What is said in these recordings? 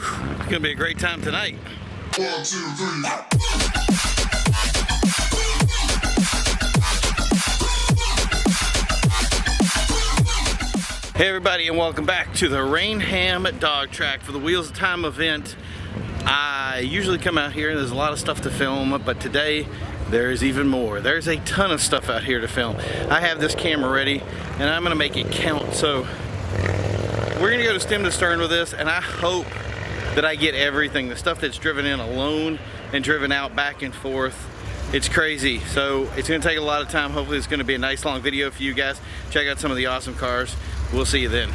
It's gonna be a great time tonight. 1, 2, 3. Hey everybody, and welcome back to the Raynham dog track for the Wheels of Time event. I usually come out here and there's a lot of stuff to film, but today there's even more. There's a ton of stuff out here to film. I have this camera ready and I'm gonna make it count. So we're gonna go to stem to stern with this, and I hope that I get everything. The stuff that's driven in alone and driven out back and forth. It's crazy. So it's gonna take a lot of time. Hopefully it's gonna be a nice long video for you guys. Check out some of the awesome cars. We'll see you then.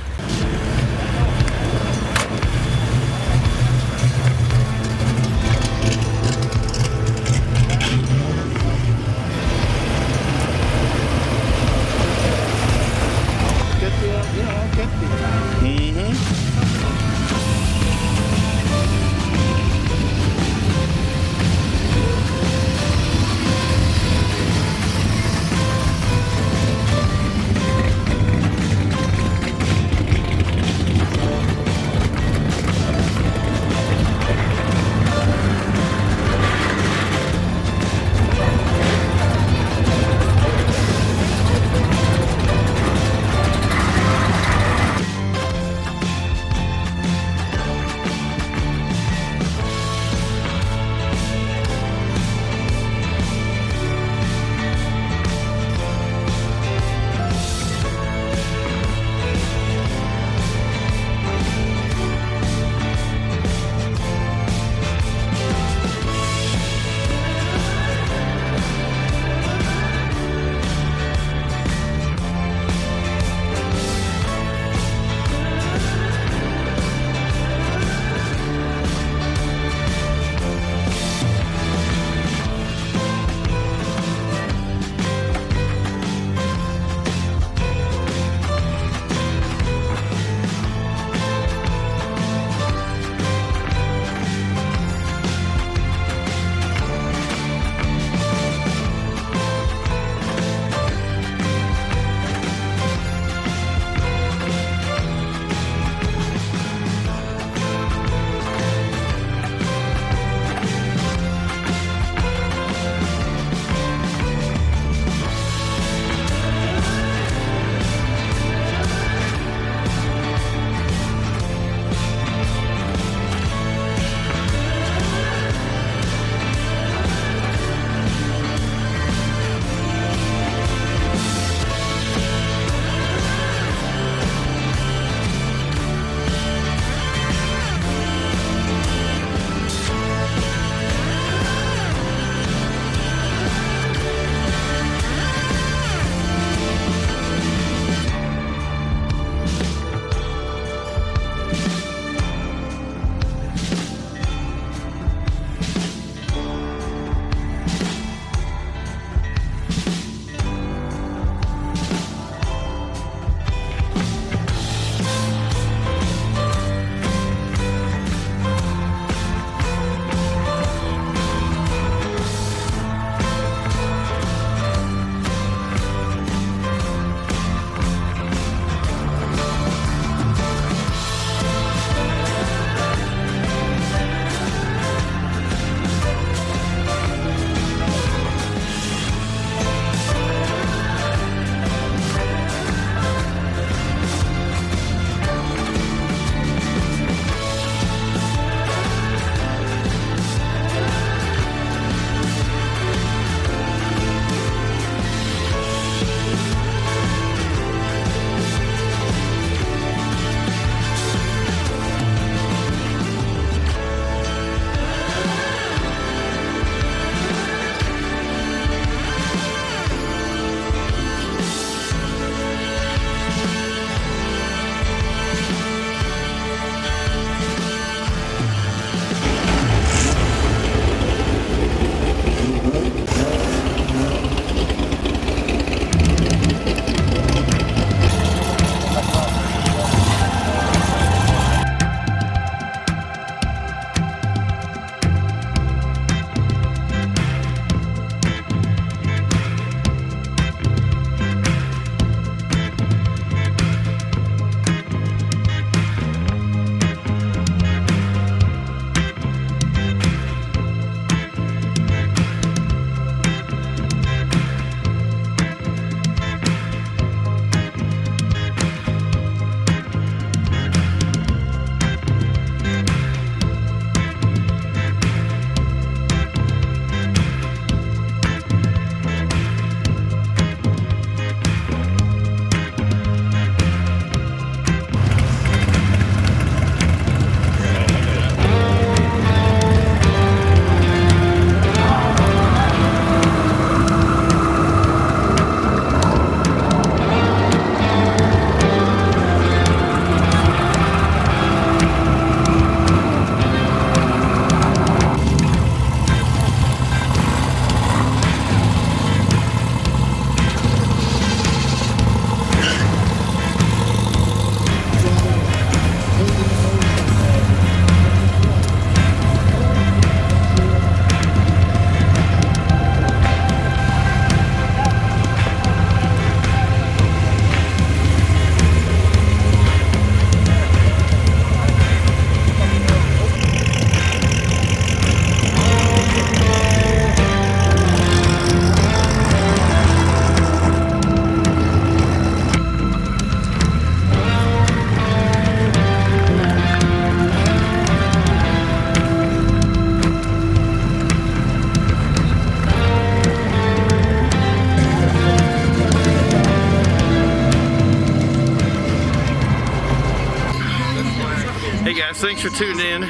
Hey guys, thanks for tuning in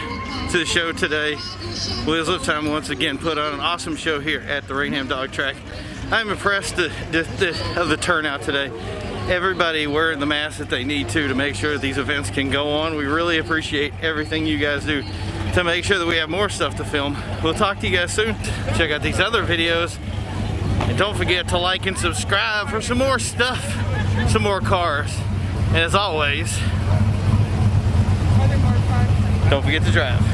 to the show today. Wheels of Time once again put on an awesome show here at the Raynham Dog Track. I'm impressed of the turnout today. Everybody wearing the mask that they need to make sure these events can go on. We really appreciate everything you guys do to make sure that we have more stuff to film. We'll talk to you guys soon. Check out these other videos. And don't forget to like and subscribe for some more stuff, some more cars. And as always, don't forget to drive.